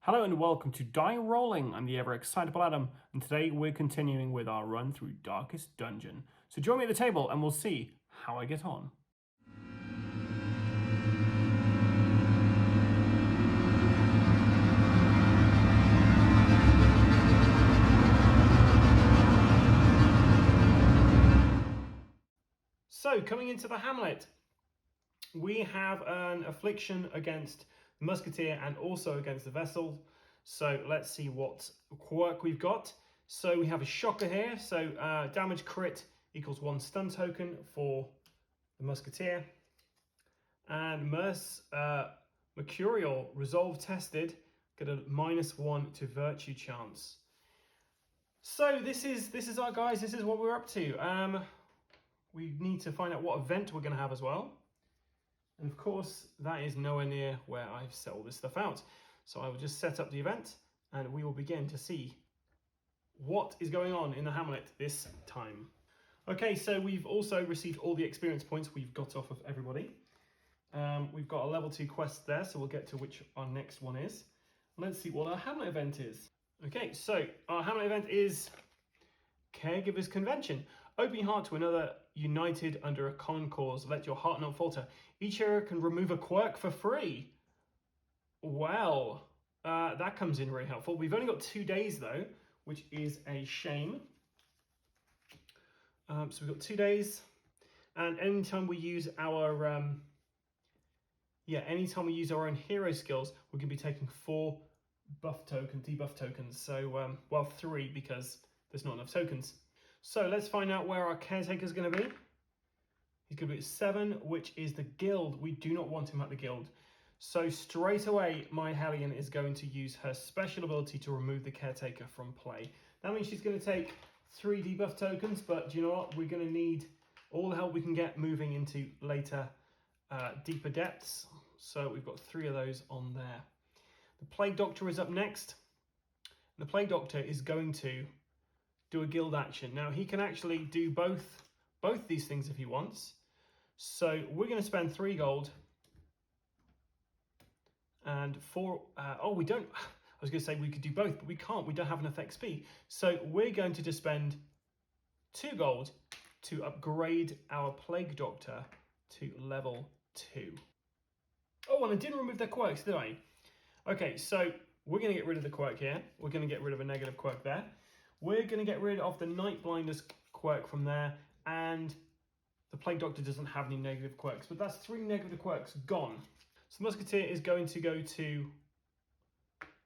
Hello and welcome to Die Rolling. I'm the ever excitable Adam, and today we're continuing with our run through Darkest Dungeon. So join me at the table and we'll see how I get on. So coming into the Hamlet, we have an affliction against the Musketeer and also against the Vessel. So let's see what quirk we've got. So we have a shocker here. So damage crit equals 1 stun token for the Musketeer. And Mercurial resolve tested, get a -1 to virtue chance. So this is our guys. This is what we're up to. We need to find out what event we're going to have as well. And of course, that is nowhere near where I've set all this stuff out. So I will just set up the event and we will begin to see what is going on in the Hamlet this time. Okay, so we've also received all the experience points we've got off of everybody. We've got a level 2 quest there, so we'll get to which our next one is. Let's see what our Hamlet event is. Okay, so our Hamlet event is Caregivers Convention. Open your heart to another united under a common cause. Let your heart not falter. Each hero can remove a quirk for free. Well, that comes in really helpful. We've only got 2 days though, which is a shame. So we've got 2 days, and anytime we use our anytime we use our own hero skills, we're going to be taking 4 debuff tokens. So, well, 3 because there's not enough tokens. So let's find out where our caretaker is going to be. He's going to be at 7, which is the guild. We do not want him at the guild. So straight away, my Hellion is going to use her special ability to remove the caretaker from play. That means she's going to take 3 debuff tokens, but do you know what? We're going to need all the help we can get moving into later deeper depths. So we've got 3 of those on there. The Plague Doctor is up next. The Plague Doctor is going to do a guild action. Now he can actually do both these things if he wants. So we're going to spend 3 gold and 4. We don't. I was going to say we could do both, but we can't. We don't have enough XP. So we're going to just spend 2 gold to upgrade our Plague Doctor to level 2. Oh, and I didn't remove their quirks, did I? Okay, so we're going to get rid of the quirk here. We're going to get rid of a negative quirk there. We're going to get rid of the Night Blindness quirk from there, and the Plague Doctor doesn't have any negative quirks, but that's 3 negative quirks gone. So the Musketeer is going to go to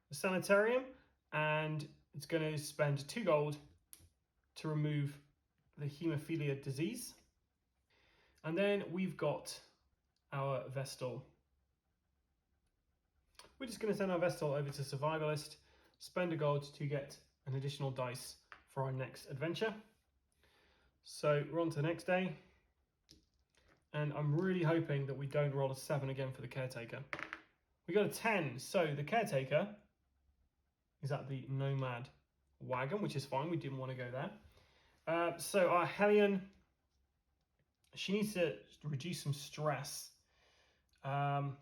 the Sanitarium, and it's going to spend 2 gold to remove the Haemophilia disease. And then we've got our Vestal. We're just going to send our Vestal over to Survivalist, spend a gold to get an additional dice for our next adventure. So we're on to the next day. And I'm really hoping that we don't roll a 7 again for the Caretaker. We got a 10, so the Caretaker is at the Nomad Wagon, which is fine, we didn't want to go there. So our Hellion, she needs to reduce some stress. Do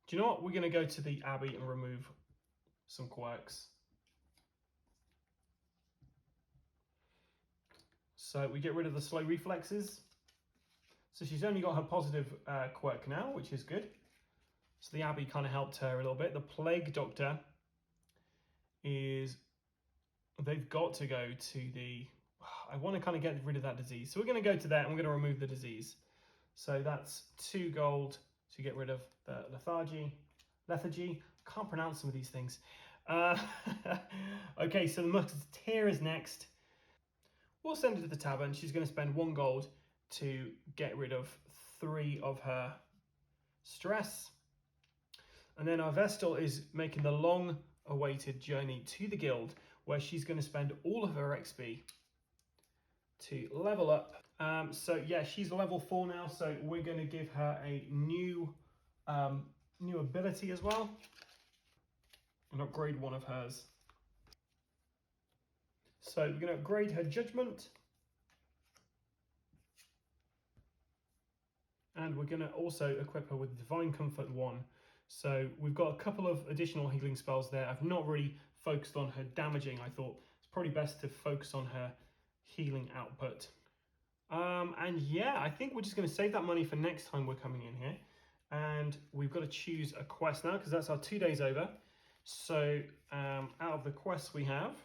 you know what? We're going to go to the Abbey and remove some quirks. So we get rid of the slow reflexes. So she's only got her positive quirk now, which is good. So the Abbey kind of helped her a little bit. The Plague Doctor is, they've got to go to the, I want to kind of get rid of that disease. So we're going to go to that and we're going to remove the disease. So that's 2 gold to get rid of the lethargy. Can't pronounce some of these things. Okay, so the Musketeer is next. We'll send her to the tavern. She's going to spend 1 gold to get rid of 3 of her stress. And then our Vestal is making the long-awaited journey to the guild, where she's going to spend all of her XP to level up. So yeah, she's level 4 now, so we're going to give her a new ability as well, and upgrade one of hers. So we're going to upgrade her Judgment, and we're going to also equip her with Divine Comfort 1. So we've got a couple of additional healing spells there. I've not really focused on her damaging. I thought it's probably best to focus on her healing output. And yeah, I think we're just going to save that money for next time we're coming in here. And we've got to choose a quest now because that's our 2 days over. So out of the quests we have,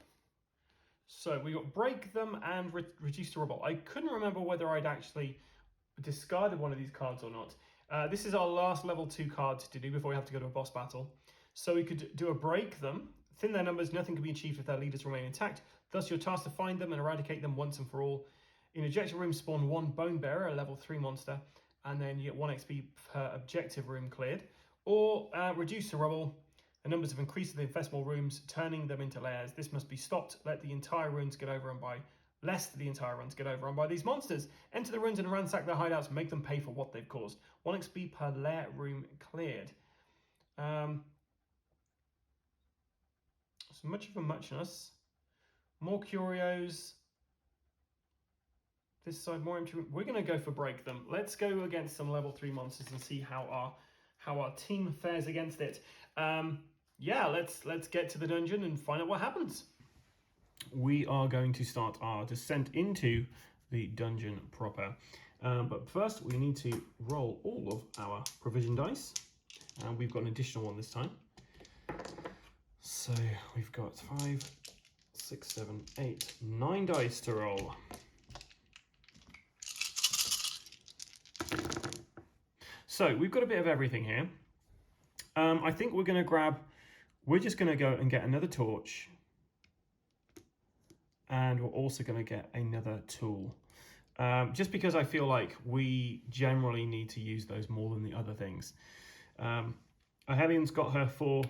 so we got break them and reduce to rubble. I couldn't remember whether I'd actually discarded one of these cards or not. This is our last level 2 card to do before we have to go to a boss battle. So we could do a break them, thin their numbers, nothing can be achieved if their leaders remain intact. Thus your task to find them and eradicate them once and for all. In objective room spawn 1 bone bearer, a level 3 monster, and then you get 1 XP per objective room cleared. Or reduce to rubble. The numbers have increased in the infestable rooms, turning them into layers. This must be stopped. Let the entire ruins get overrun by lest the entire ruins get overrun by these monsters. Enter the ruins and ransack their hideouts. Make them pay for what they've caused. 1 XP per lair room cleared. So much of a muchness. More curios. This side more empty. We're going to go for break them. Let's go against some level 3 monsters and see how our team fares against it. Yeah, let's get to the dungeon and find out what happens. We are going to start our descent into the dungeon proper. But first we need to roll all of our provision dice. And we've got an additional one this time. So we've got 5, 6, 7, 8, 9 dice to roll. So we've got a bit of everything here. I think we're just going to go and get another torch. And we're also going to get another tool. Just because I feel like we generally need to use those more than the other things. Ahelion's got her 4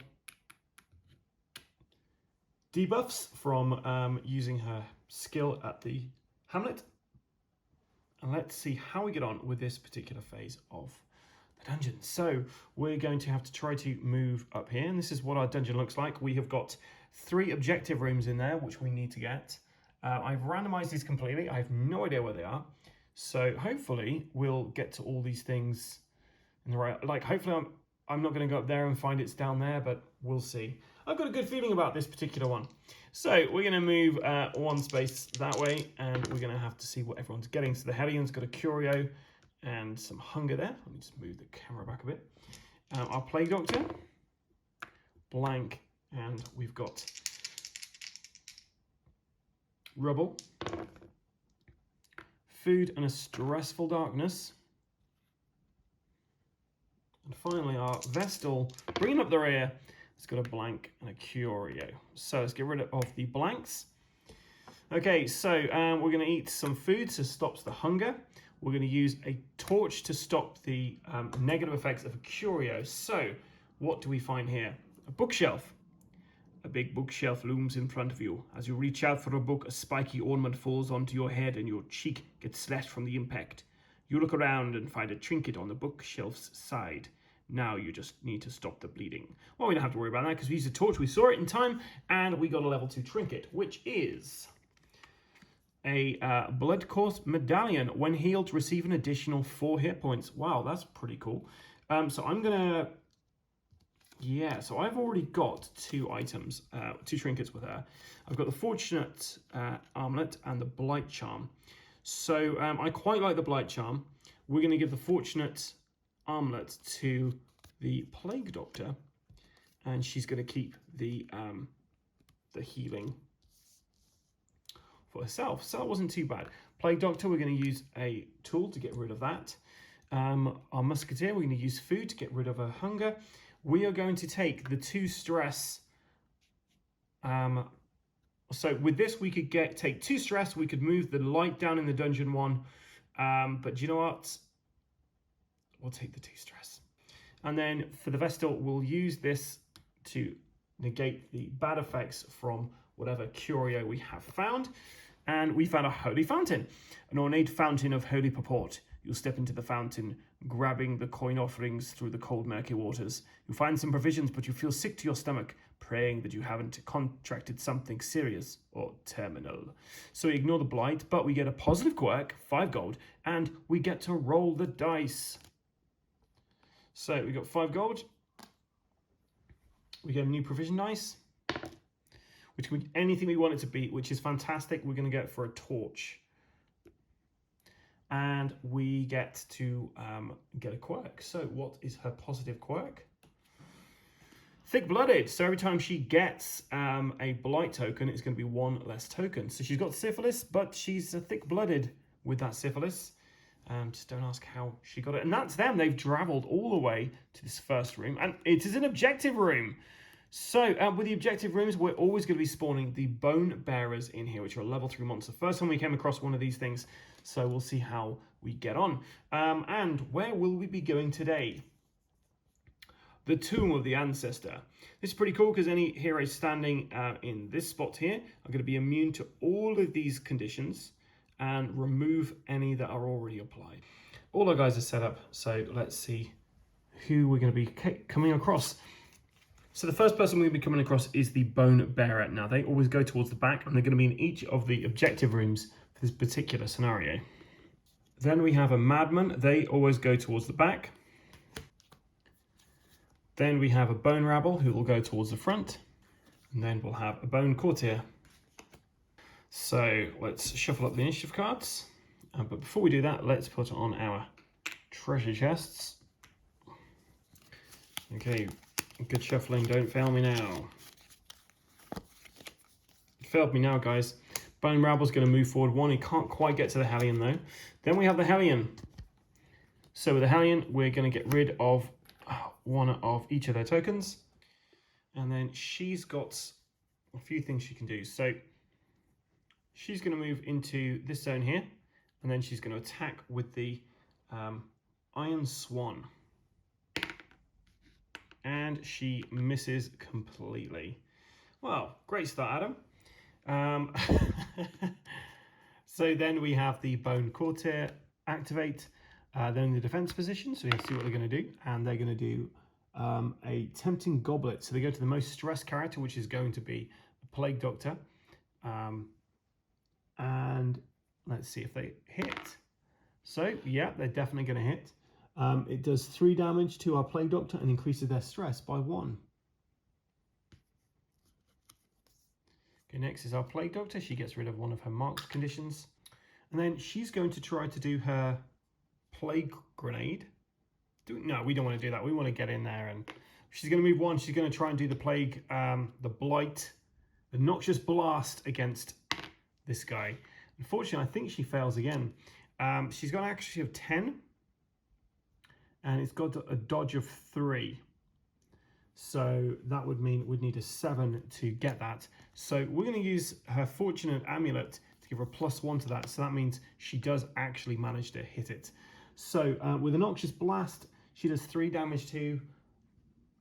debuffs from using her skill at the Hamlet. And let's see how we get on with this particular phase of the dungeon. So we're going to have to try to move up here. And this is what our dungeon looks like. We have got 3 objective rooms in there, which we need to get. I've randomized these completely. I have no idea where they are. So hopefully we'll get to all these things in the right, like hopefully I'm not going to go up there and find it's down there, but we'll see. I've got a good feeling about this particular one. So we're going to move 1 space that way, and we're going to have to see what everyone's getting. So the Hellion's got a curio and some hunger there. Let me just move the camera back a bit. Our Plague Doctor, blank, and we've got rubble, food and a stressful darkness, and finally our Vestal, bringing up the rear, it's got a blank and a curio. So let's get rid of the blanks. Okay, so we're going to eat some food to stop the hunger. We're going to use a torch to stop the negative effects of a curio. So what do we find here? A bookshelf. A big bookshelf looms in front of you. As you reach out for a book, a spiky ornament falls onto your head and your cheek gets slashed from the impact. You look around and find a trinket on the bookshelf's side. Now you just need to stop the bleeding. Well, we don't have to worry about that because we used a torch, we saw it in time, and we got a level 2 trinket, which is a blood course medallion. When healed, receive an additional 4 hit points. Wow, that's pretty cool. So I'm gonna... Yeah, so I've already got 2 items, 2 trinkets with her. I've got the Fortunate Armlet and the Blight Charm. So I quite like the Blight Charm. We're going to give the Fortunate Armlet to the Plague Doctor, and she's going to keep the healing for herself. So that wasn't too bad. Plague Doctor, we're going to use a tool to get rid of that. Our Musketeer, we're going to use food to get rid of her hunger. We are going to take the 2 stress. So with this, we could take 2 stress. We could move the light down in the dungeon 1. But do you know what? We'll take the 2 stress. And then for the Vestal, we'll use this to negate the bad effects from whatever curio we have found. And we found a holy fountain, an ornate fountain of holy purport. You'll step into the fountain, grabbing the coin offerings through the cold, murky waters. You find some provisions, but you feel sick to your stomach, praying that you haven't contracted something serious or terminal. So we ignore the blight, but we get a positive quirk, 5 gold, and we get to roll the dice. So we got 5 gold. We get a new provision dice, which can be anything we want it to be, which is fantastic. We're going to go for a torch. And we get to get a quirk. So what is her positive quirk? Thick-blooded. So every time she gets a blight token, it's going to be one less token. So she's got syphilis, but she's thick-blooded with that syphilis. Just don't ask how she got it. And that's them. They've travelled all the way to this first room. And it is an objective room. So with the objective rooms, we're always going to be spawning the bone bearers in here, which are a level 3 monster. First time we came across one of these things. So we'll see how we get on. And where will we be going today? The Tomb of the Ancestor. This is pretty cool because any heroes standing in this spot here are going to be immune to all of these conditions and remove any that are already applied. All our guys are set up, so let's see who we're going to be coming across. So the first person we're going to be coming across is the Bone Bearer. Now they always go towards the back and they're going to be in each of the objective rooms for this particular scenario. Then we have a Madman. They always go towards the back. Then we have a Bone Rabble who will go towards the front. And then we'll have a Bone Courtier. So let's shuffle up the initiative cards. But before we do that, let's put on our treasure chests. Okay, good shuffling, don't fail me now. Failed me now, guys. Bone Rabble's going to move forward one. He can't quite get to the Hellion though. Then we have the Hellion. So with the Hellion, we're going to get rid of one of each of their tokens. And then she's got a few things she can do. So she's going to move into this zone here. And then she's going to attack with the Iron Swan. And she misses completely. Well, great start, Adam. So then we have the Bone Courtier activate. They're in the defense position, so we have to see what they're going to do. And they're going to do a Tempting Goblet. So they go to the most stressed character, which is going to be the Plague Doctor. And let's see if they hit. So, yeah, they're definitely going to hit. It does 3 damage to our Plague Doctor and increases their stress by 1. Okay, next is our Plague Doctor. She gets rid of one of her marked conditions. And then she's going to try to do her Plague Grenade. No, we don't want to do that. We want to get in there. And she's going to move 1. She's going to try and do the Plague, the Blight, the Noxious Blast against this guy. Unfortunately, I think she fails again. She's got an accuracy of 10. And it's got a dodge of 3. So that would mean we'd need a 7 to get that. So we're going to use her Fortunate Amulet to give her a +1 to that. So that means she does actually manage to hit it. So with a Noxious Blast, she does 3 damage to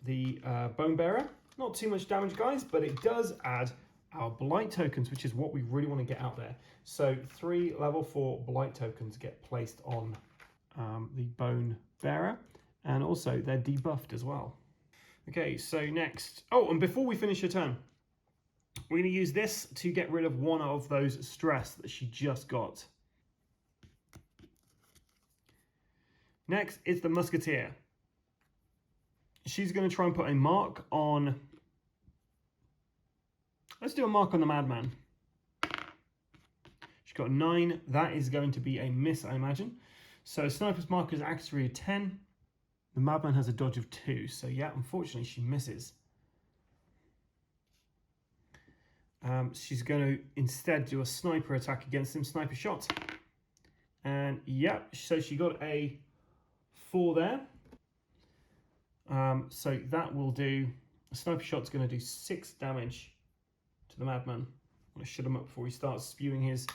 the Bone Bearer. Not too much damage, guys, but it does add our Blight tokens, which is what we really want to get out there. So 3 level 4 Blight tokens get placed on the Bone Bearer, and also they're debuffed as well. Okay, so next, and before we finish her turn, we're going to use this to get rid of one of those stress that she just got. Next is the Musketeer. She's going to try and put a mark on, let's do a mark on the Madman. She's got 9, that is going to be a miss, I imagine. So Sniper's Mark is accuracy of 10. The Madman has a dodge of 2. So yeah, unfortunately she misses. She's going to instead do a sniper attack against him, sniper shot. And yeah, so she got a 4 there. So that will do, a sniper shot's going to do 6 damage to the Madman. I'm going to shut him up before he starts spewing his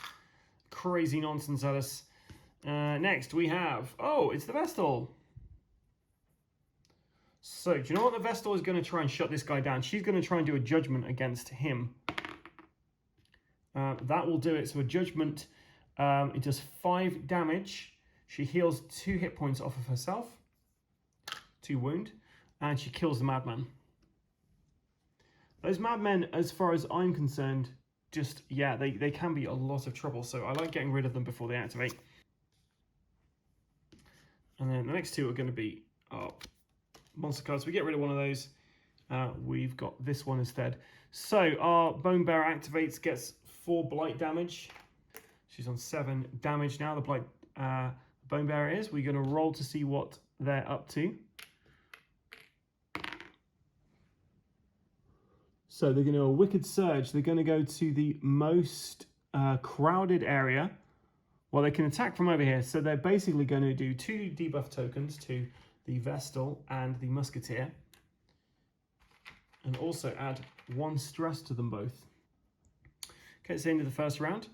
crazy nonsense at us. Next we have, it's the Vestal. So do you know what the Vestal is going to try and shut this guy down? She's going to try and do a judgment against him. That will do it. So a judgment, it does 5 damage. She heals 2 hit points off of herself, 2 wound, and she kills the Madman. Those Madmen, as far as I'm concerned, just, yeah, they can be a lot of trouble. So I like getting rid of them before they activate. And then the next 2 are going to be monster cards. We get rid of one of those. we've got this one instead. So our Bone Bearer activates, gets 4 blight damage. She's on 7 damage now. The blight Bone Bearer is. We're going to roll to see what they're up to. So they're going to do a Wicked Surge. They're going to go to the most crowded area. Well, they can attack from over here. So they're basically going to do 2 debuff tokens to the Vestal and the Musketeer. And also add 1 stress to them both. Okay, it's the end of the first round.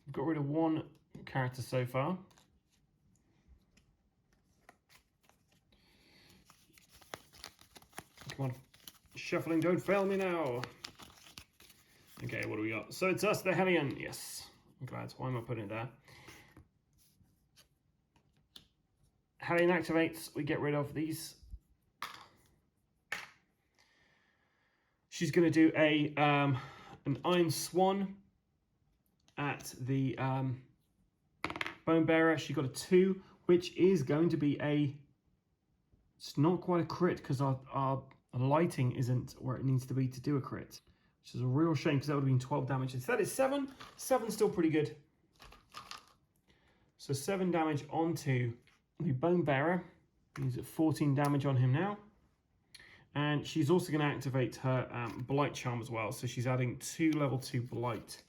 We've got rid of 1 character so far. Come on, shuffling, don't fail me now. Okay, what do we got? So it's us, the Hellion. Yes, I'm glad. Why am I putting it there? Hellion activates. We get rid of these. She's going to do a an Iron Swan at the Bone Bearer. She got a 2, which is going to be a... It's not quite a crit because our lighting isn't where it needs to be to do a crit, which is a real shame because that would have been 12 damage. Instead it's 7. 7's still pretty good. So 7 damage onto the Bone Bearer. He's at 14 damage on him now. And she's also going to activate her Blight Charm as well. So she's adding 2 level 2 Blight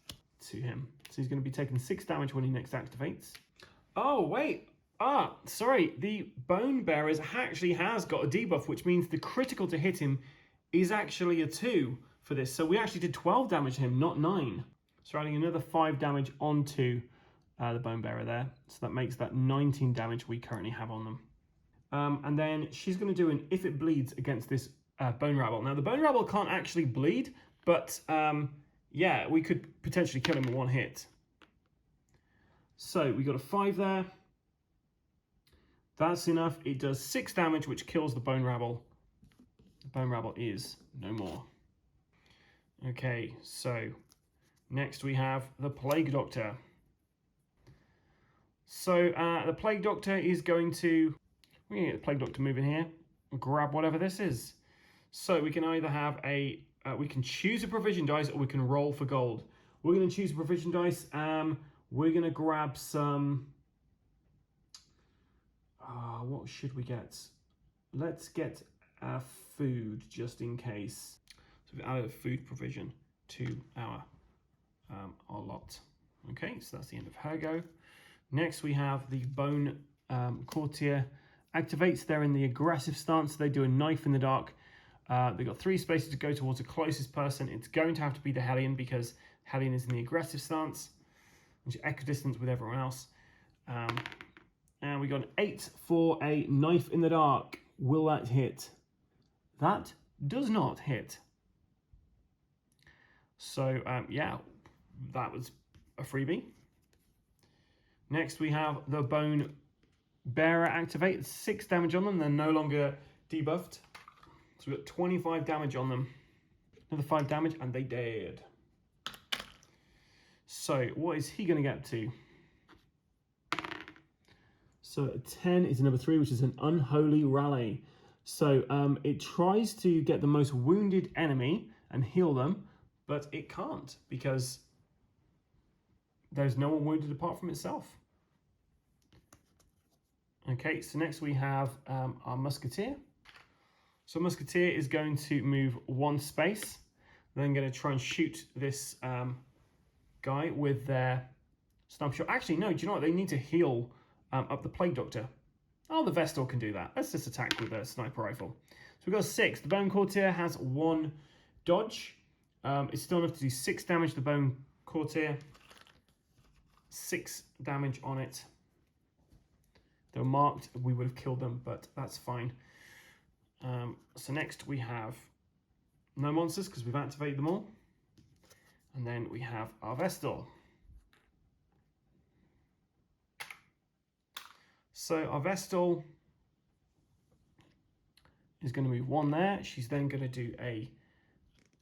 to him. So he's going to be taking 6 damage when he next activates. Oh, wait. Sorry, the Bone Bearer actually has got a debuff, which means the critical to hit him is actually a 2 for this. So we actually did 12 damage to him, not 9. So adding another 5 damage onto the Bone Bearer there. So that makes that 19 damage we currently have on them. And then she's going to do an If It Bleeds against this Bone Rabble. Now, the Bone Rabble can't actually bleed, but yeah, we could potentially kill him in 1 hit. So we got a 5 there. That's enough. It does 6 damage, which kills the Bone Rabble. The Bone Rabble is no more. Okay, so next we have the Plague Doctor. So the Plague Doctor is going to... We're going to get the Plague Doctor moving here and grab whatever this is. So we can either have a... we can choose a provision dice or we can roll for gold. We're going to choose a provision dice. We're going to grab some... what should we get? Let's get food just in case. So we've added a food provision to our lot. Okay, so that's the end of her go. Next we have the Bone Courtier activates. They're in the aggressive stance. They do a Knife in the Dark. They've got 3 spaces to go towards the closest person. It's going to have to be the Hellion because Hellion is in the aggressive stance, which is equidistant with everyone else. And we got an 8 for a Knife in the Dark. Will that hit? That does not hit. So, yeah, that was a freebie. Next, we have the Bone Bearer activate. 6 damage on them. They're no longer debuffed. So we've got 25 damage on them. Another 5 damage, and they dead. So, what is he going to get to? So 10 is number 3, which is an Unholy Rally. So it tries to get the most wounded enemy and heal them, but it can't because there's no one wounded apart from itself. Okay, so next we have our Musketeer. So Musketeer is going to move 1 space. Then going to try and shoot this guy with their sniper shot. Actually, no, do you know what? They need to heal up the Plague Doctor. Oh, the Vestal can do that. Let's just attack with a sniper rifle. So we've got 6. The Bone Courtier has 1 dodge. It's still enough to do 6 damage to the Bone Courtier. 6 damage on it. They're marked. We would have killed them, but that's fine. So next we have no monsters because we've activated them all. And then we have our Vestal. So our Vestal is going to move 1 there. She's then going to do a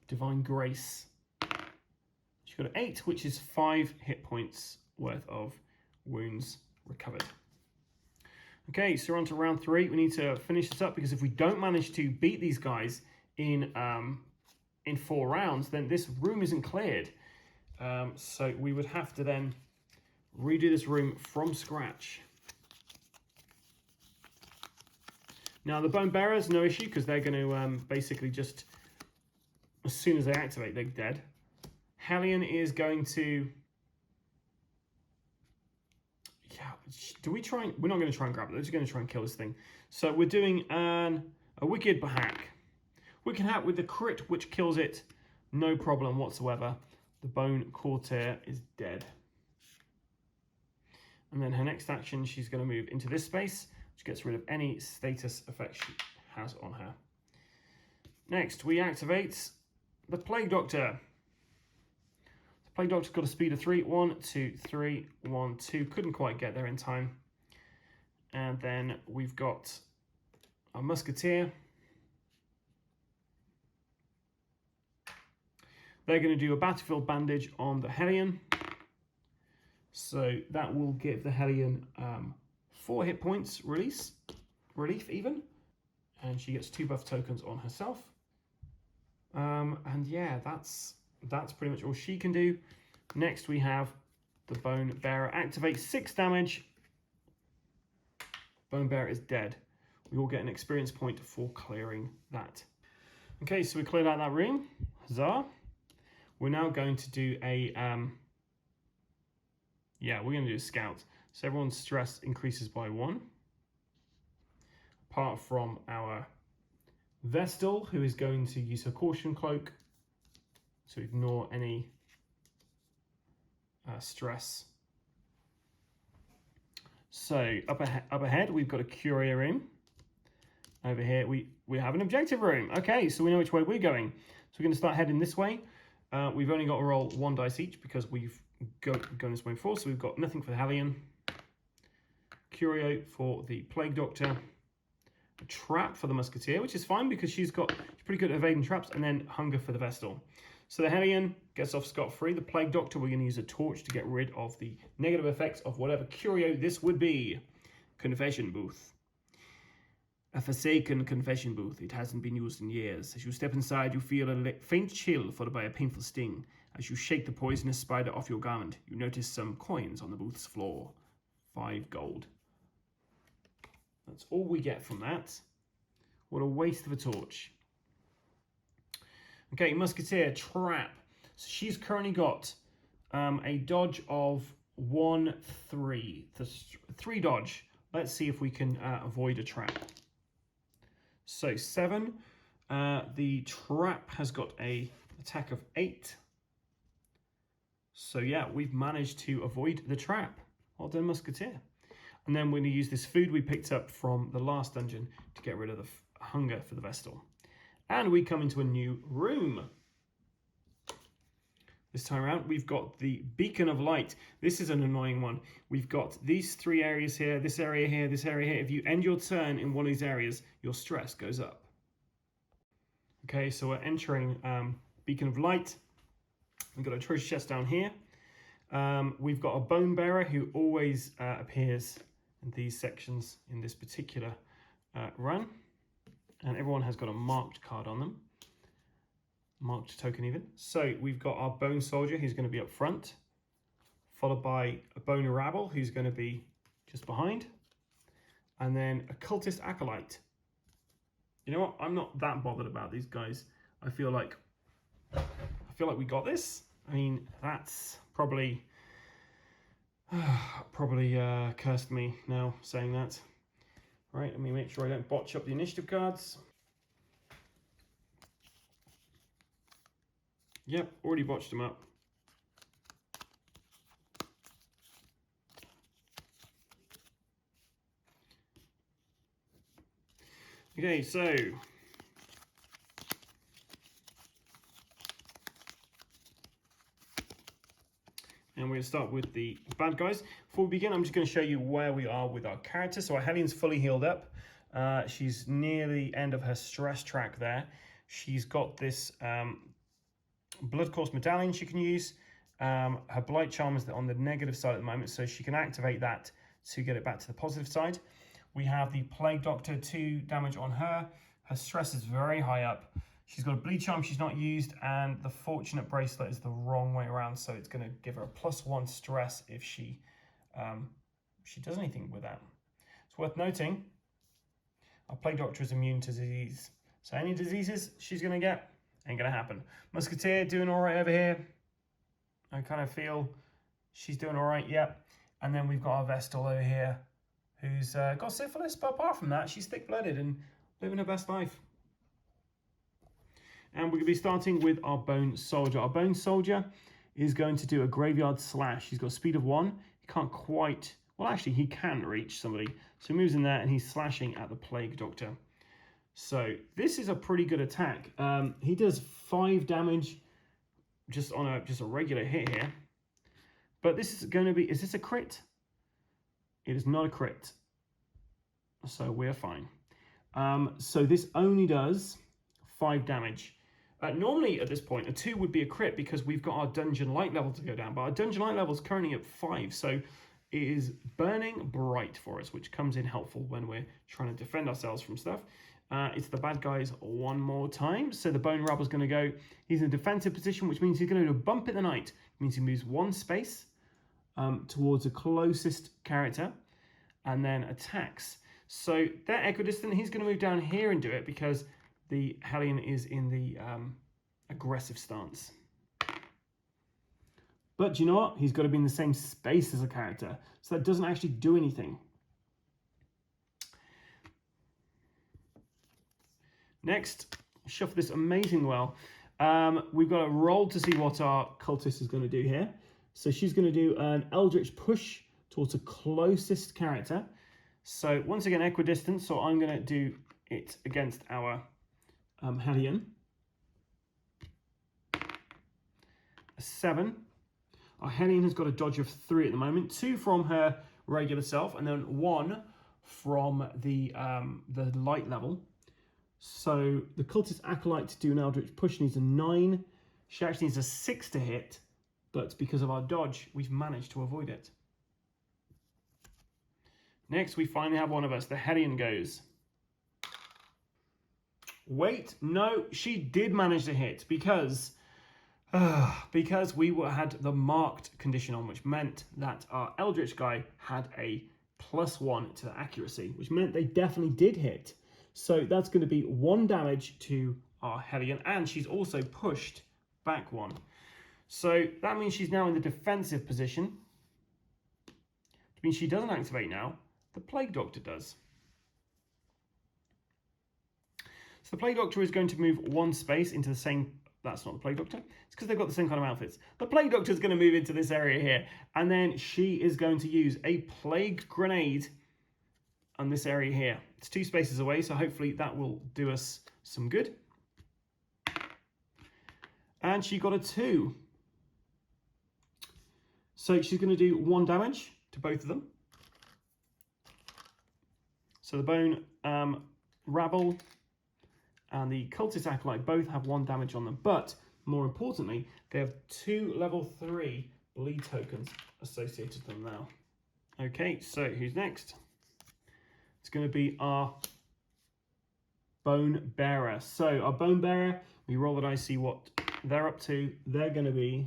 Divine Grace. She's got an 8, which is 5 hit points worth of wounds recovered. Okay, so we're on to round 3. We need to finish this up because if we don't manage to beat these guys in 4 rounds, then this room isn't cleared. So we would have to then redo this room from scratch. Now the bone bearers, no issue, because they're going to basically just, as soon as they activate, they're dead. Hellion is going to, yeah, do we try and, we're not going to try and grab it, we're just going to try and kill this thing. So we're doing a wicked hack. Wicked hack with the crit, which kills it, no problem whatsoever. The bone courtier is dead. And then her next action, she's going to move into this space, which gets rid of any status effect she has on her. Next, we activate the Plague Doctor. The Plague Doctor's got a speed of 3. 1, 2, 3, 1, 2. Couldn't quite get there in time. And then we've got our Musketeer. They're going to do a Battlefield Bandage on the Hellion. So that will give the Hellion 4 hit points relief even. And she gets 2 buff tokens on herself. And yeah, that's pretty much all she can do. Next we have the Bone Bearer. Activate 6 damage. Bone Bearer is dead. We all get an experience point for clearing that. Okay, so we cleared out that room. Huzzah. We're now going to do a, we're going to do a scout. So everyone's stress increases by 1. Apart from our Vestal, who is going to use her caution cloak to ignore any stress. So up ahead, we've got a Curio room. Over here, we have an objective room. Okay, so we know which way we're going. So we're going to start heading this way. We've only got to roll 1 dice each because we've gone this way before. So we've got nothing for the Hellion. Curio for the Plague Doctor. A trap for the Musketeer, which is fine because she's pretty good at evading traps, and then hunger for the Vestal. So the Hellion gets off scot-free. The Plague Doctor, we're going to use a torch to get rid of the negative effects of whatever Curio this would be. Confession booth. A forsaken confession booth. It hasn't been used in years. As you step inside, you feel a faint chill followed by a painful sting. As you shake the poisonous spider off your garment, you notice some coins on the booth's floor. 5 gold. That's all we get from that. What a waste of a torch. Okay, Musketeer, trap. So she's currently got a dodge of 1, 3. 3 dodge. Let's see if we can avoid a trap. So 7. The trap has got a attack of 8. So yeah, we've managed to avoid the trap. Well done, Musketeer. And then we're going to use this food we picked up from the last dungeon to get rid of the hunger for the Vestal. And we come into a new room. This time around, we've got the Beacon of Light. This is an annoying one. We've got these 3 areas here, this area here, this area here. If you end your turn in one of these areas, your stress goes up. Okay, so we're entering Beacon of Light. We've got a treasure chest down here. We've got a Bone Bearer who always appears in these sections in this particular run. And everyone has got a marked card on them. Marked token even. So we've got our Bone Soldier who's going to be up front, followed by a Bone Rabble who's going to be just behind, and then a Cultist Acolyte. You know what? I'm not that bothered about these guys. I feel like we got this. I mean, that's probably cursed me now saying that. Right, let me make sure I don't botch up the initiative cards. Yep, already botched them up. Okay, so and we're going to start with the bad guys. Before we begin, I'm just going to show you where we are with our character. So our Hellion's fully healed up. She's near the end of her stress track there. She's got this Blood Course Medallion she can use. Her Blight Charm is on the negative side at the moment, so she can activate that to get it back to the positive side. We have the Plague Doctor, 2 damage on her. Her stress is very high up. She's got a bleed charm she's not used, and the Fortunate Bracelet is the wrong way around, so it's going to give her a +1 stress if she does anything with that. It's worth noting, our Plague Doctor is immune to disease. So any diseases she's going to get ain't going to happen. Musketeer doing all right over here. I kind of feel she's doing all right, yep. And then we've got our Vestal over here who's got syphilis, but apart from that, she's thick-blooded and living her best life. And we're going to be starting with our Bone Soldier. Our Bone Soldier is going to do a Graveyard Slash. He's got a speed of 1. He can't quite... Well, actually, he can reach somebody. So he moves in there, and he's slashing at the Plague Doctor. So this is a pretty good attack. He does 5 damage just on a regular hit here. But this is going to be... Is this a crit? It is not a crit. So we're fine. So this only does 5 damage. Normally at this point, a 2 would be a crit because we've got our Dungeon Light level to go down. But our Dungeon Light level is currently at 5. So it is burning bright for us, which comes in helpful when we're trying to defend ourselves from stuff. It's the bad guys one more time. So the Bone Rabble's going to go. He's in a defensive position, which means he's going to do a Bump in the Night. It means he moves 1 space towards the closest character and then attacks. So they're equidistant. He's going to move down here and do it because the Hellion is in the aggressive stance. But you know what? He's got to be in the same space as a character. So that doesn't actually do anything. Next, shuffle this amazing well. We've got to roll to see what our cultist is going to do here. So she's going to do an Eldritch Push towards the closest character. So once again, equidistant. So I'm going to do it against our Hellion. A 7. Our Hellion has got a dodge of 3 at the moment. 2 from her regular self, and then 1 from the light level. So the cultist acolyte to do an Eldritch Push needs a 9. She actually needs a 6 to hit, but because of our dodge, we've managed to avoid it. Next, we finally have one of us. The Hellion goes. Wait, no, she did manage to hit because we had the marked condition on, which meant that our Eldritch guy had a +1 to accuracy, which meant they definitely did hit. So that's going to be 1 damage to our Hellion, and she's also pushed back 1. So that means she's now in the defensive position. Which means she doesn't activate now. The Plague Doctor does. So the Plague Doctor is going to move 1 space into the same... That's not the Plague Doctor. It's because they've got the same kind of outfits. The Plague Doctor is going to move into this area here. And then she is going to use a Plague Grenade on this area here. It's 2 spaces away, so hopefully that will do us some good. And she got a 2. So she's going to do 1 damage to both of them. So the Bone Rabble and the Cultist Acolyte both have 1 damage on them. But more importantly, they have 2 level 3 bleed tokens associated with them now. Okay, so who's next? It's going to be our Bone Bearer. So our Bone Bearer, we roll the dice, see what they're up to. They're going to be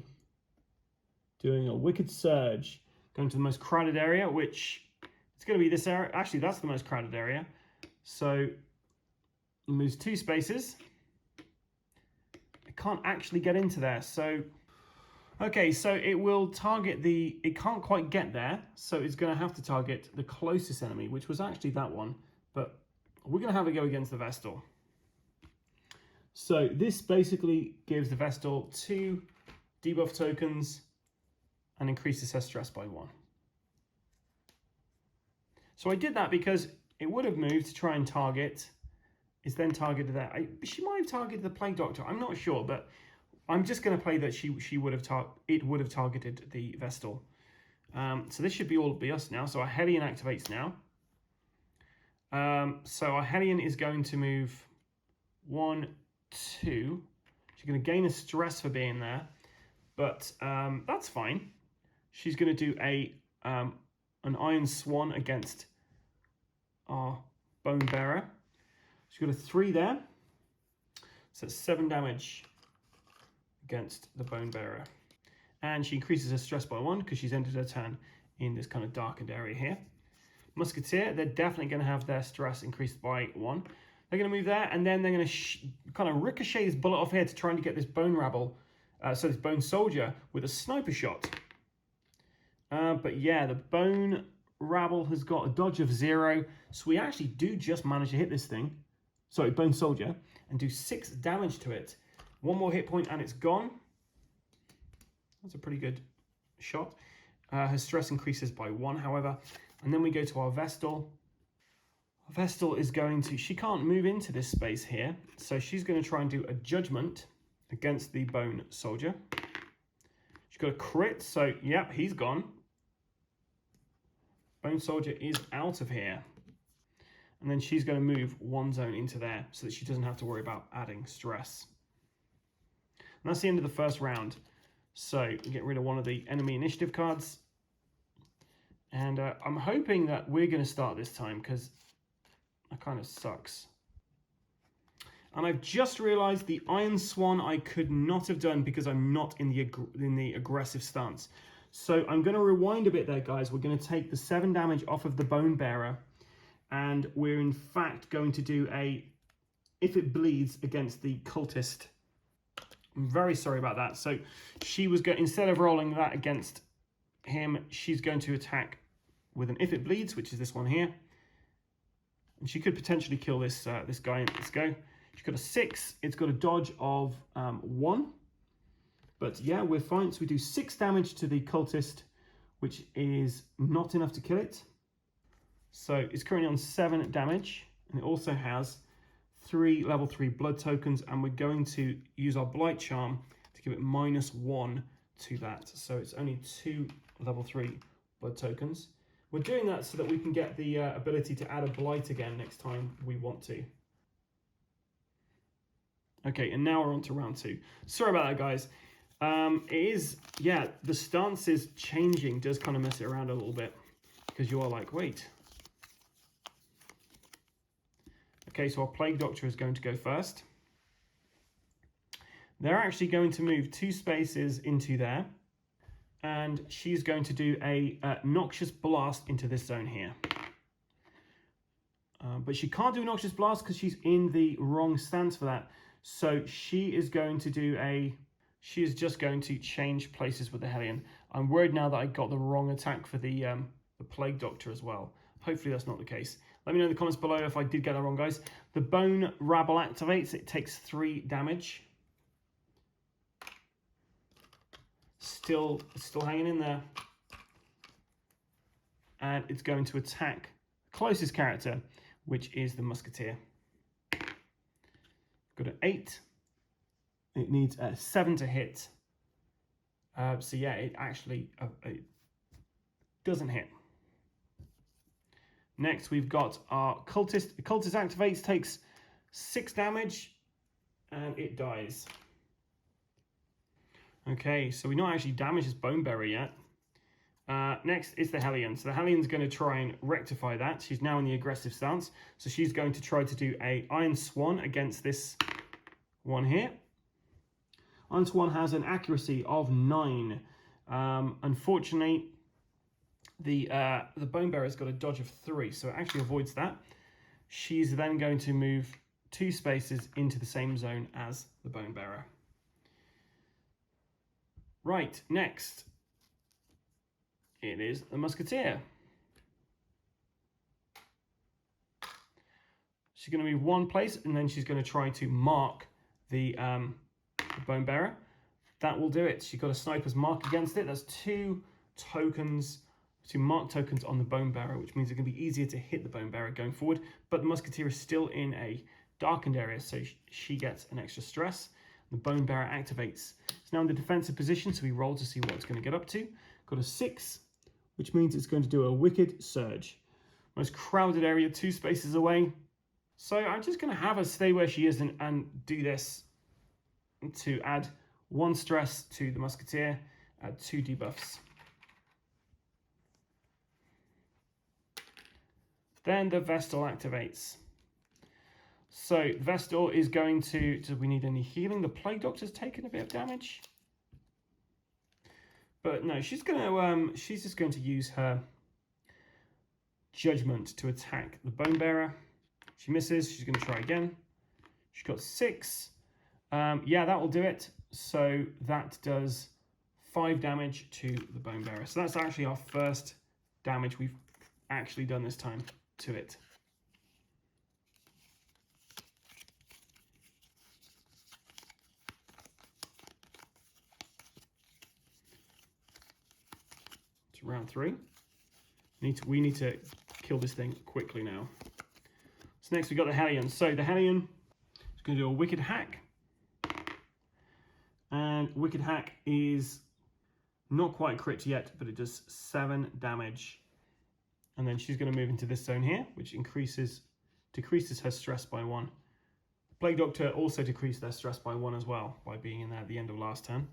doing a Wicked Surge, going to the most crowded area, which it's going to be this area. Actually, that's the most crowded area. So it moves 2 spaces. It can't actually get into there. So, okay, so it will target the... It can't quite get there, so it's going to have to target the closest enemy, which was actually that one. But we're going to have a go against the Vestal. So this basically gives the Vestal 2 debuff tokens and increases her stress by 1. So I did that because it would have moved to try and target... It's then targeted there. She might have targeted the Plague Doctor. I'm not sure, but I'm just going to play that it would have targeted the Vestal. So this should be us now. So our Hellion activates now. So our Hellion is going to move 1, 2. She's going to gain a stress for being there, but that's fine. She's going to do an Iron Swan against our bone bearer. She's got a 3 there. So it's 7 damage against the bone bearer. And she increases her stress by 1 because she's ended her turn in this kind of darkened area here. Musketeer, they're definitely going to have their stress increased by 1. They're going to move there, and then they're going to kind of ricochet this bullet off here to try and get this bone rabble, so this bone soldier, with a sniper shot. But yeah, the bone rabble has got a dodge of 0, so we actually do just manage to hit this thing, sorry, bone soldier, and do 6 damage to it. 1 more hit point and it's gone. That's a pretty good shot. Her stress increases by 1, however. And then we go to our Vestal. Vestal is going to, she can't move into this space here, so she's going to try and do a judgment against the bone soldier. She's got a crit, so yep, he's gone. Bone soldier is out of here. And then she's going to move 1 zone into there so that she doesn't have to worry about adding stress. And that's the end of the first round. So we get rid of one of the enemy initiative cards. And I'm hoping that we're going to start this time because that kind of sucks. And I've just realized the Iron Swan I could not have done because I'm not in the aggressive stance. So I'm going to rewind a bit there, guys. We're going to take the 7 damage off of the Bone Bearer. And we're in fact going to do a, if it bleeds, against the cultist. I'm very sorry about that. So she was going, instead of rolling that against him, she's going to attack with an if it bleeds, which is this one here. And she could potentially kill this this guy. Let's go. She's got a 6. It's got a dodge of 1. But yeah, we're fine. So we do 6 damage to the cultist, which is not enough to kill it. So it's currently on 7 damage. And it also has 3 level 3 blood tokens. And we're going to use our Blight Charm to give it -1 to that. So it's only 2 level 3 blood tokens. We're doing that so that we can get the ability to add a Blight again next time we want to. Okay, and now we're on to round 2. Sorry about that, guys. It is, yeah, the stance is changing, does kind of mess it around a little bit. Because you are like, wait. Okay, so our Plague Doctor is going to go first. They're actually going to move 2 spaces into there. And she's going to do a Noxious Blast into this zone here. But she can't do a Noxious Blast because she's in the wrong stance for that. So she is going to do a... She is just going to change places with the Hellion. I'm worried now that I got the wrong attack for the Plague Doctor as well. Hopefully that's not the case. Let me know in the comments below if I did get that wrong, guys. The Bone Rabble activates. It takes 3 damage. Still hanging in there. And it's going to attack the closest character, which is the Musketeer. Got an 8. It needs a 7 to hit. So yeah, it actually it doesn't hit. Next, we've got our Cultist. The Cultist activates, takes 6 damage, and it dies. Okay, so we're not actually damaged this Bone Bearer yet. Next is the Hellion. So the Hellion's going to try and rectify that. She's now in the aggressive stance. So she's going to try to do a Iron Swan against this one here. Iron Swan has an accuracy of 9. Unfortunately, the Bone Bearer's got a dodge of 3, so it actually avoids that. She's then going to move 2 spaces into the same zone as the Bone Bearer. Right, next, it is the Musketeer. She's going to move 1 place, and then she's going to try to mark the Bone Bearer. That will do it. She's got a Sniper's Mark against it. That's 2 tokens, 2 mark tokens on the Bone Bearer, which means it's going to be easier to hit the Bone Bearer going forward. But the Musketeer is still in a darkened area, so she gets an extra stress. The Bone Bearer activates. It's now in the defensive position, so we roll to see what it's going to get up to. Got a 6, which means it's going to do a Wicked Surge. Most crowded area, 2 spaces away. So I'm just going to have her stay where she is and do this to add 1 stress to the Musketeer, add 2 debuffs. Then the Vestal activates. So Vestal is going to, do we need any healing? The Plague Doctor's taken a bit of damage. But no, she's just going to use her Judgment to attack the Bone Bearer. She misses, she's going to try again. She's got 6. Yeah, that will do it. So that does 5 damage to the Bone Bearer. So that's actually our first damage we've actually done this time to it. It's round 3. We need to kill this thing quickly now. So next we've got the Hellion. So the Hellion is going to do a Wicked Hack. And Wicked Hack is not quite crit yet, but it does 7 damage. And then she's going to move into this zone here, which decreases her stress by 1. Plague Doctor also decreased their stress by 1 as well, by being in there at the end of last turn.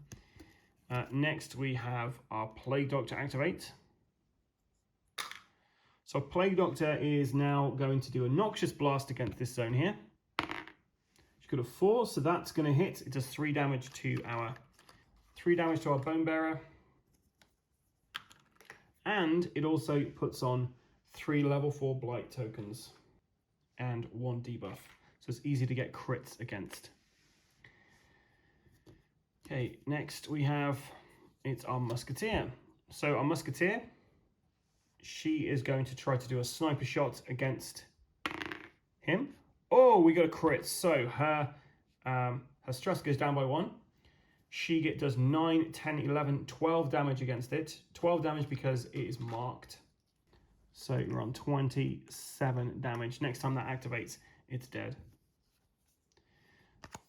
Next we have our Plague Doctor activate. So Plague Doctor is now going to do a Noxious Blast against this zone here. She's got a 4, so that's going to hit. It does 3 damage to our Bone Bearer. And it also puts on 3 level 4 Blight tokens and 1 debuff. So it's easy to get crits against. Okay, next we have, it's our Musketeer. So our Musketeer, she is going to try to do a sniper shot against him. Oh, we got a crit. So her stress goes down by 1. She does 9, 10, 11, 12 damage against it. 12 damage because it is marked. So you're on 27 damage. Next time that activates, it's dead.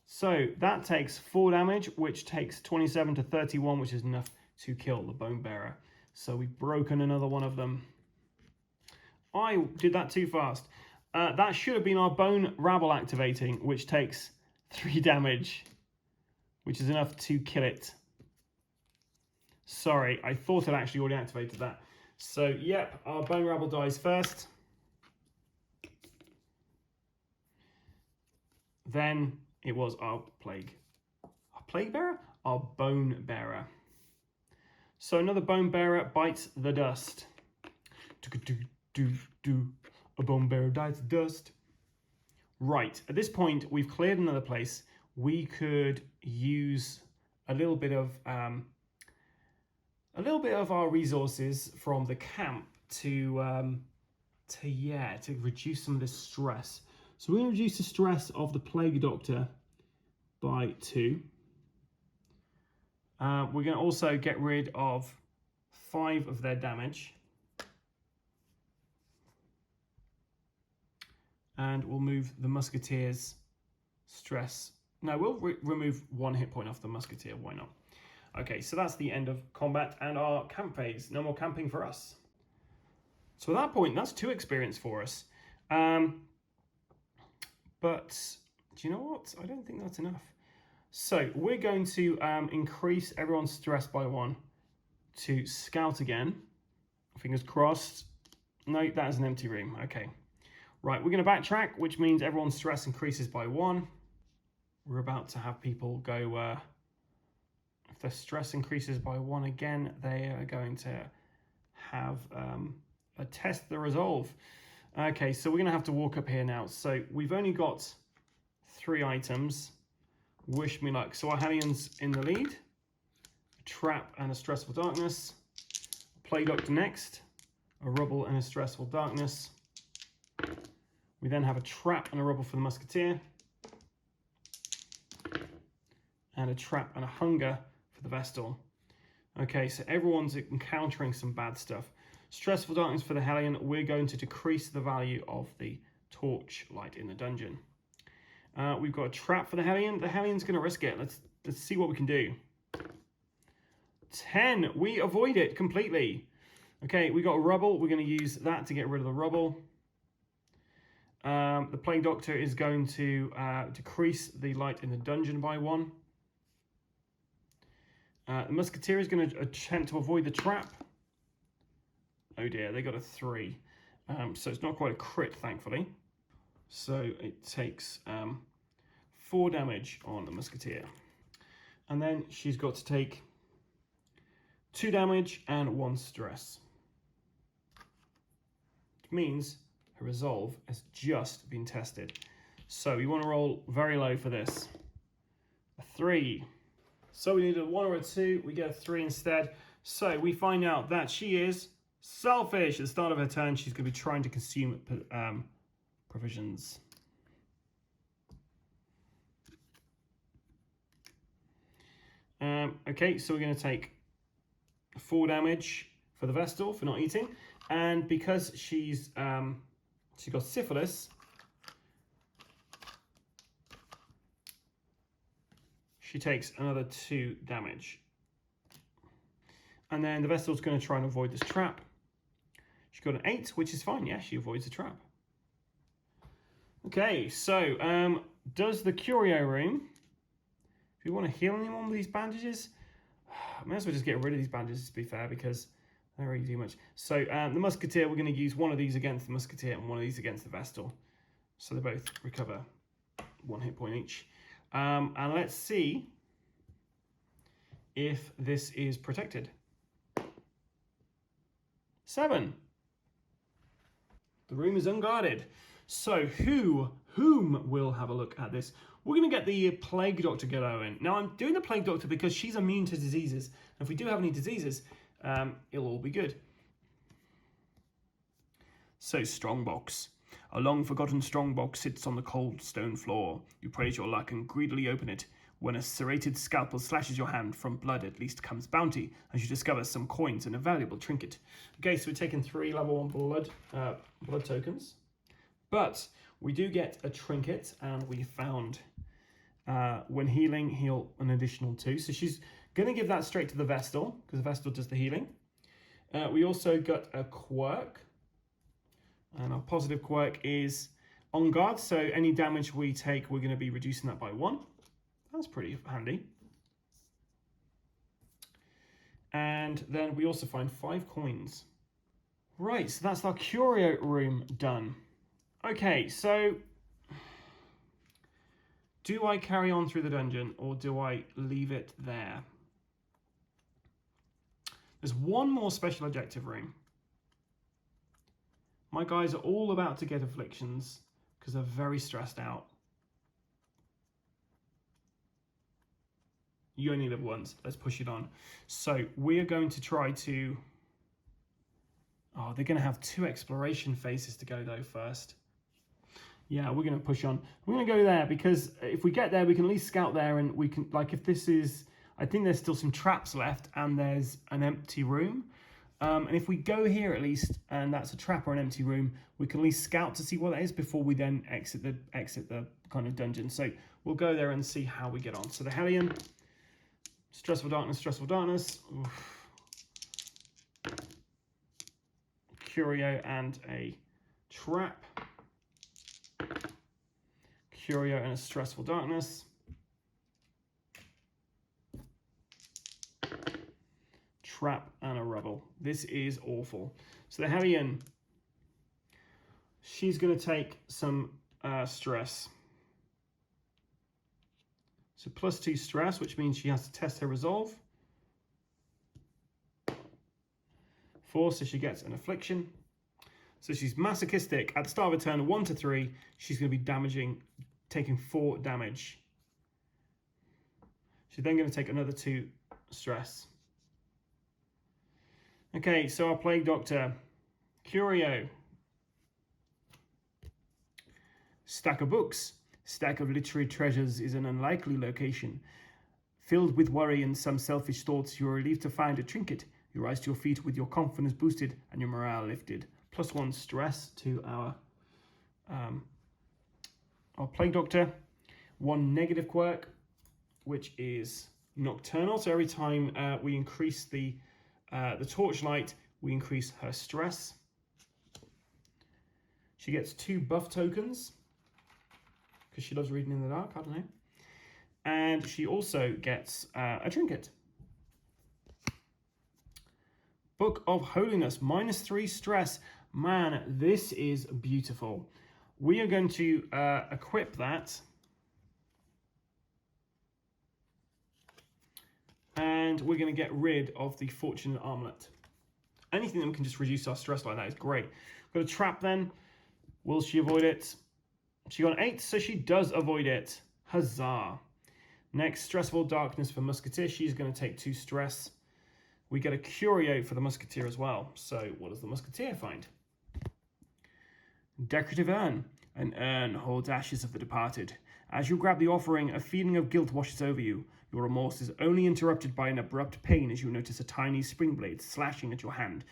So that takes 4 damage, which takes 27 to 31, which is enough to kill the Bone Bearer. So we've broken another one of them. I did that too fast. That should have been our Bone Rabble activating, which takes 3 damage, which is enough to kill it. Sorry, I thought I'd actually already activated that. So, yep, our Bone Rabble dies first. Then it was our Plague Bearer? Our Bone Bearer. So another Bone Bearer bites the dust. A Bone Bearer bites the dust. Right, at this point, we've cleared another place. We could use a little bit of our resources from the camp to reduce some of this stress. So we're going to reduce the stress of the Plague Doctor by 2. We're going to also get rid of 5 of their damage. And we'll move the Musketeer's stress. No, we'll remove 1 hit point off the Musketeer. Why not? Okay, so that's the end of combat and our camp phase. No more camping for us. So at that point, that's 2 experience for us. But do you know what? I don't think that's enough. So we're going to increase everyone's stress by 1 to scout again. Fingers crossed. No, that is an empty room. Okay. Right, we're going to backtrack, which means everyone's stress increases by 1. We're about to have people go... if their stress increases by 1 again, they are going to have a test the resolve. Okay, so we're going to have to walk up here now. So we've only got 3 items. Wish me luck. So our Hellion's in the lead. A trap and a stressful darkness. Plague Doctor next. A rubble and a stressful darkness. We then have a trap and a rubble for the Musketeer. And a trap and a hunger for the Vestal. Okay, so everyone's encountering some bad stuff. Stressful darkness for the Hellion. We're going to decrease the value of the torch light in the dungeon. We've got a trap for the Hellion. The Hellion's going to risk it. Let's see what we can do. 10. We avoid it completely. Okay, we got a rubble. We're going to use that to get rid of the rubble. The Plague Doctor is going to decrease the light in the dungeon by 1. The Musketeer is going to attempt to avoid the trap. Oh dear, they got a 3. So it's not quite a crit, thankfully. So it takes 4 damage on the musketeer. And then she's got to take 2 damage and 1 stress. It means her resolve has just been tested. So you want to roll very low for this. A 3. So we need a 1 or a 2. We get a 3 instead. So we find out that she is selfish. At the start of her turn, she's going to be trying to consume provisions. Okay, so we're going to take 4 damage for the Vestal for not eating. And because she's got syphilis, she takes another 2 damage. And then the Vestal's going to try and avoid this trap. She got an 8, which is fine. Yeah, she avoids the trap. Okay, so does the Curio room... Do you want to heal anyone with these bandages? I may as well just get rid of these bandages, to be fair, because they don't really do much. So the Musketeer, we're going to use one of these against the Musketeer and one of these against the Vestal. So they both recover 1 hit point each. And let's see if this is protected. 7. The room is unguarded. So whom will have a look at this? We're going to get the Plague Doctor going. Now, I'm doing the Plague Doctor because she's immune to diseases. And if we do have any diseases, it'll all be good. So, Strongbox. A long-forgotten strongbox sits on the cold stone floor. You praise your luck and greedily open it. When a serrated scalpel slashes your hand, from blood at least comes bounty, as you discover some coins and a valuable trinket. Okay, so we're taking 3 level 1 blood tokens. But we do get a trinket, and we found... when healing, heal an additional 2. So she's going to give that straight to the Vestal, because the Vestal does the healing. We also got a quirk. And our positive quirk is on guard. So any damage we take, we're going to be reducing that by 1. That's pretty handy. And then we also find 5 coins. Right, so that's our Curio room done. Okay, so... do I carry on through the dungeon, or do I leave it there? There's one more special objective room. My guys are all about to get afflictions because they're very stressed out. You only live once. Let's push it on. So we're going to try to... oh, they're going to have 2 exploration phases to go, though, first. Yeah, we're going to push on. We're going to go there because if we get there, we can at least scout there, and we can, like, if this is... I think there's still some traps left, and there's an empty room. And if we go here at least, and that's a trap or an empty room, we can at least scout to see what that is before we then exit the kind of dungeon. So we'll go there and see how we get on. So the Hellion, stressful darkness, stressful darkness. Oof. Curio and a trap. Curio and a stressful darkness. Trap and a rubble. This is awful. So the Hellion, she's going to take some stress. So +2 stress, which means she has to test her resolve. 4, so she gets an affliction. So she's masochistic. At the start of a turn, 1 to 3, she's going to be taking 4 damage. She's then going to take another 2 stress. Okay, so our Plague Doctor, Curio. Stack of books. Stack of literary treasures is an unlikely location. Filled with worry and some selfish thoughts, you are relieved to find a trinket. You rise to your feet with your confidence boosted and your morale lifted. +1 stress to our Plague Doctor. 1 negative quirk, which is nocturnal. So every time we increase the torchlight, we increase her stress. She gets 2 buff tokens because she loves reading in the dark. I don't know. And she also gets a trinket. Book of Holiness, -3 stress, Man, this is beautiful. We are going to equip that. And we're going to get rid of the Fortunate Armlet. Anything that we can just reduce our stress like that is great. Got a trap then. Will she avoid it? She got an 8, so she does avoid it. Huzzah. Next, Stressful Darkness for Musketeer. She's going to take 2 stress. We get a Curio for the Musketeer as well. So what does the Musketeer find? Decorative Urn. An urn holds ashes of the departed. As you grab the offering, a feeling of guilt washes over you. Your remorse is only interrupted by an abrupt pain as you notice a tiny spring blade slashing at your hand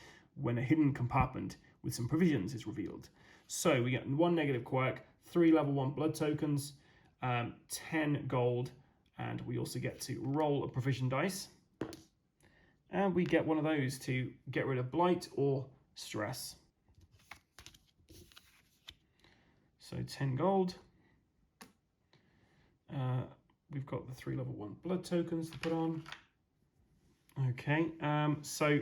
when a hidden compartment with some provisions is revealed. So we get 1 negative quirk, 3 level 1 blood tokens, 10 gold, and we also get to roll a provision dice. And we get one of those to get rid of blight or stress. So 10 gold. We've got the 3 level 1 blood tokens to put on. Okay, so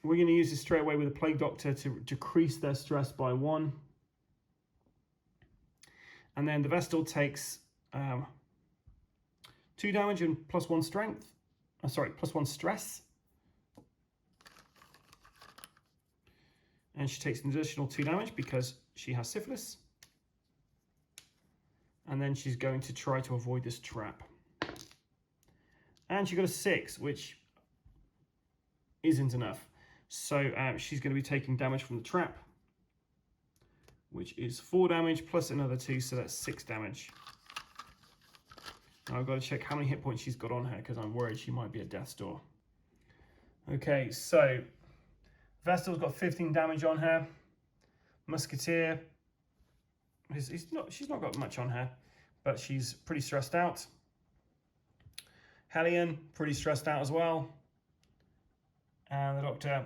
we're going to use this straight away with a Plague Doctor to decrease their stress by 1. And then the Vestal takes 2 damage and +1 strength. +1 stress. And she takes an additional 2 damage because she has syphilis. And then she's going to try to avoid this trap. And she got a 6, which isn't enough. So she's going to be taking damage from the trap, which is 4 damage plus another 2, so that's 6 damage. Now I've got to check how many hit points she's got on her because I'm worried she might be at death's door. Okay, so Vestal's got 15 damage on her. Musketeer, she's not got much on her, but she's pretty stressed out. Hellion, pretty stressed out as well. And the Doctor,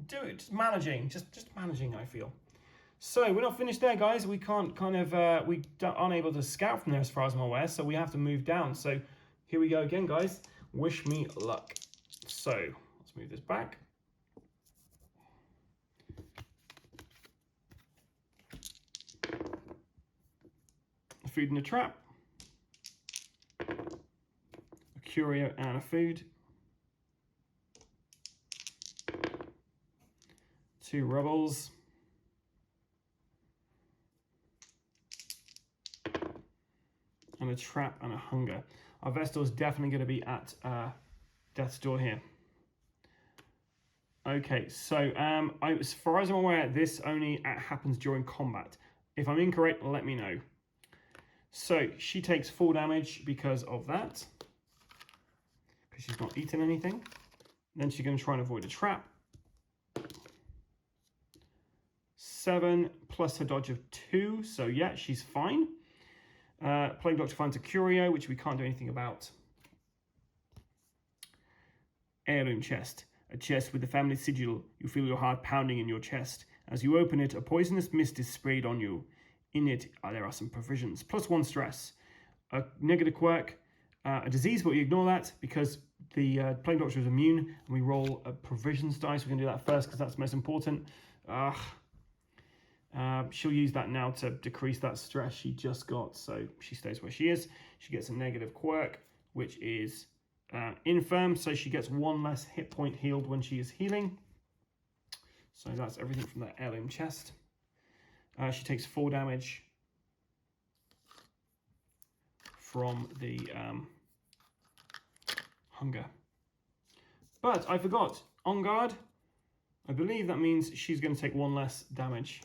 just managing, just managing, I feel. So we're not finished there, guys. We can't we aren't able to scout from there as far as I'm aware, so we have to move down. So here we go again, guys. Wish me luck. So let's move this back. Food in the trap. A Curio and a food. 2 rebels. And a trap and a hunger. Our Vestal is definitely going to be at death's door here. Okay, so as far as I'm aware, this only happens during combat. If I'm incorrect, let me know. So she takes 4 damage because of that, because she's not eaten anything. Then she's going to try and avoid a trap. 7 plus her dodge of 2, so yeah, she's fine. Plague Doctor finds a Curio, which we can't do anything about. Heirloom chest. A chest with the family sigil. You feel your heart pounding in your chest. As you open it, a poisonous mist is sprayed on you. In it, there are some provisions. +1 stress. A negative quirk. A disease, but we ignore that because the Plague Doctor is immune. And we roll a provisions dice. We're going to do that first because that's most important. She'll use that now to decrease that stress she just got. So she stays where she is. She gets a negative quirk, which is infirm. So she gets 1 less hit point healed when she is healing. So that's everything from that heirloom chest. She takes 4 damage from the hunger. But I forgot, on guard, I believe that means she's going to take 1 less damage.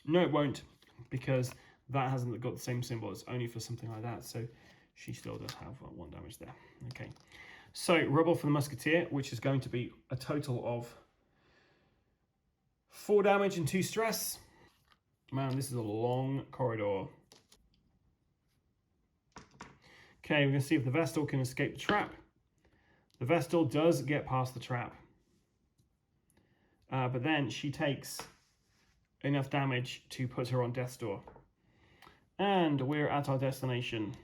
No, it won't, because that hasn't got the same symbol. It's only for something like that. So she still does have 1 damage there. Okay. So Rebel for the Musketeer, which is going to be a total of 4 damage and 2 stress. Man, this is a long corridor. Okay, we're going to see if the Vestal can escape the trap. The Vestal does get past the trap. But then she takes enough damage to put her on death's door. And we're at our destination,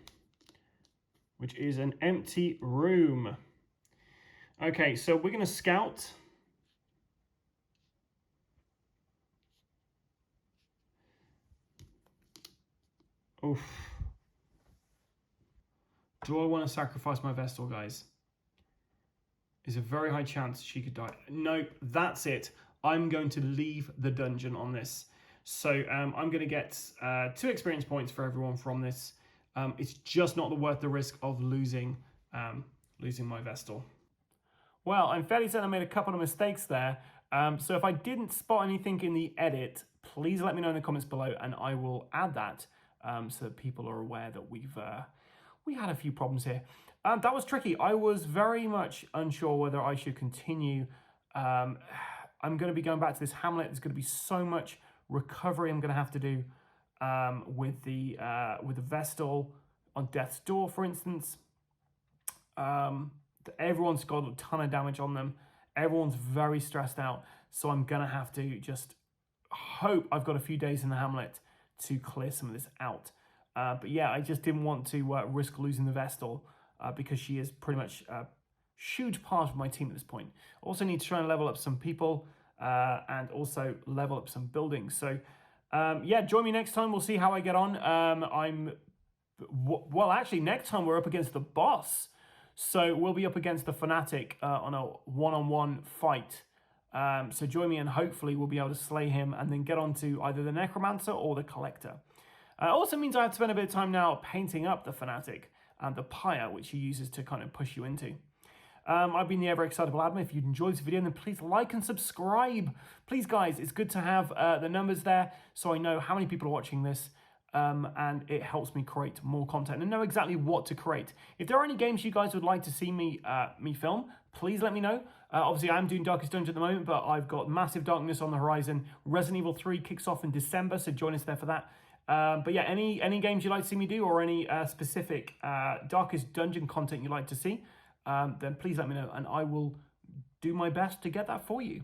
which is an empty room. Okay, so we're going to scout. Oof. Do I want to sacrifice my Vestal, guys? There's a very high chance she could die. Nope, that's it. I'm going to leave the dungeon on this. So I'm going to get 2 experience points for everyone from this. It's just not worth the risk of losing my Vestal. Well, I'm fairly certain I made a couple of mistakes there. So if I didn't spot anything in the edit, please let me know in the comments below, and I will add that so that people are aware that we had a few problems here. That was tricky. I was very much unsure whether I should continue. I'm going to be going back to this hamlet. There's going to be so much recovery I'm going to have to do with the Vestal on Death's Door, for instance. Everyone's got a ton of damage on them. Everyone's very stressed out. So I'm going to have to just hope I've got a few days in the hamlet to clear some of this out. But yeah, I just didn't want to risk losing the Vestal because she is pretty much a huge part of my team at this point. Also need to try and level up some people and also level up some buildings. So yeah, join me next time. We'll see how I get on. Well, actually, next time we're up against the boss. So we'll be up against the Fanatic on a one-on-one fight. So join me and hopefully we'll be able to slay him and then get on to either the Necromancer or the Collector. It also means I have to spend a bit of time now painting up the Fanatic and the Pyre, which he uses to kind of push you into. I've been the ever-excitable Adam. If you'd enjoyed this video, then please like and subscribe. Please, guys, it's good to have the numbers there so I know how many people are watching this. And it helps me create more content and know exactly what to create. If there are any games you guys would like to see me film, please let me know. Obviously, I'm doing Darkest Dungeon at the moment, but I've got Massive Darkness on the horizon. Resident Evil 3 kicks off in December, so join us there for that. But yeah, any games you'd like to see me do or any specific Darkest Dungeon content you'd like to see, then please let me know and I will do my best to get that for you.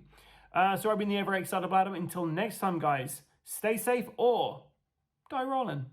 So I've been the ever-excitable Adam. Until next time, guys, stay safe or Die Rollin.